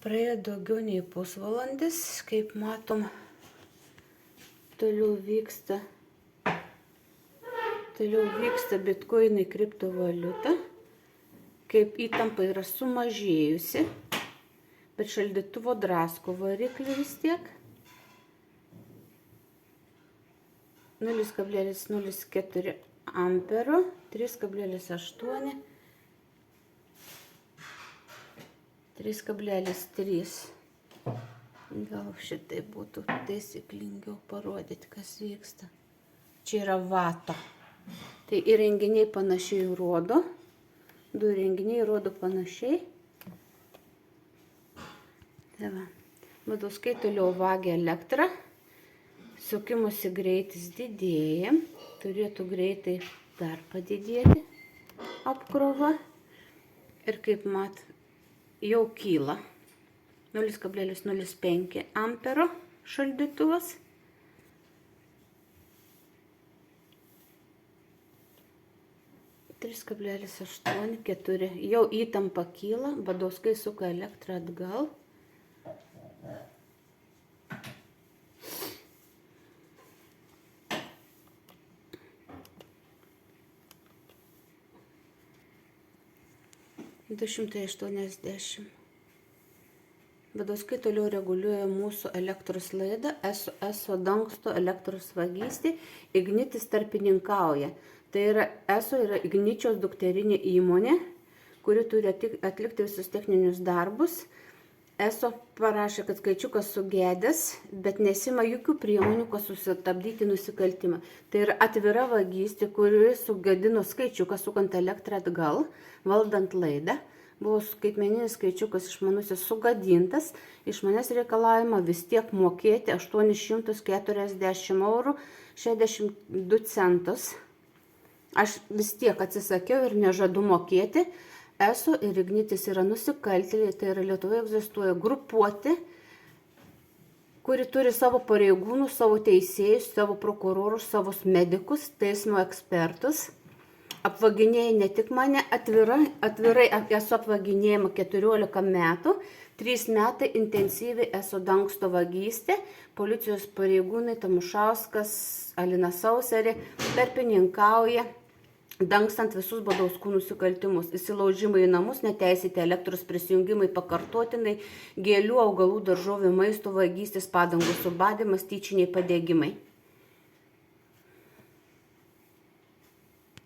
Praėjo daugiau nei pusvalandis, kaip matom, toliau vyksta bitkoinai kriptovaliuta, kaip įtampa yra sumažėjusi, bet šaldytuvo drasko variklį vis tiek. 0,04 ampero, 3,8, 3,3. Gal šitai būtų taisyklingiau parodyti, kas vyksta. Čia yra vato. Tai įrenginiai panašiai rodo. Du įrenginiai rodo panašiai. Tai va. Baduskai toliau vagia elektrą. Sukimosi greitis didėja. Turėtų greitai dar padidėti apkrova. Ir kaip mat, jau kyla 0,05 ampero šaldytuvas. Trys 3,8, 4. Jau įtampa kyla, baduskai suka elektrą atgal. $280. Baduskai toliau reguliuoja mūsų elektros laidą, ESO dangsto elektros vagystė, Ignitis tarpininkauja. Tai yra ESO yra Igničios dukterinė įmonė, kuri turi atlikti visus techninius darbus. ESO parašė, kad skaičiukas sugedęs, bet nesima jokių priemonių, kad sustabdyti nusikaltimą. Tai yra atvira vagystė, kuri sugadino skaičiuką, sukant elektrą atgal, valdant laidą. Buvo skaitmeninis skaičiukas išmanusis sugadintas, iš manęs reikalavimą vis tiek mokėti 840 € 62 centus. Aš vis tiek atsisakiau ir nežadu mokėti. ESO ir Ignitis yra nusikaltėliai, tai yra Lietuvoje egzistuoja grupuotė, kuri turi savo pareigūnus, savo teisėjus, savo prokurorus, savo medikus, teismo ekspertus. Apvaginėja ne tik mane, atvirai esu apvaginėjama 14 metų, 3 metai intensyviai ESO dangsto vagystė, policijos pareigūnai Tamušauskas, Alina Sauserė tarpininkauja, dangstant visus Badauskų nusikaltimus, įsilaužimai į namus, neteisėti elektros prisijungimai pakartotinai, gėlių, augalų, daržovių, maisto vagystės, padangų subadymas, tyčiniai padegimai.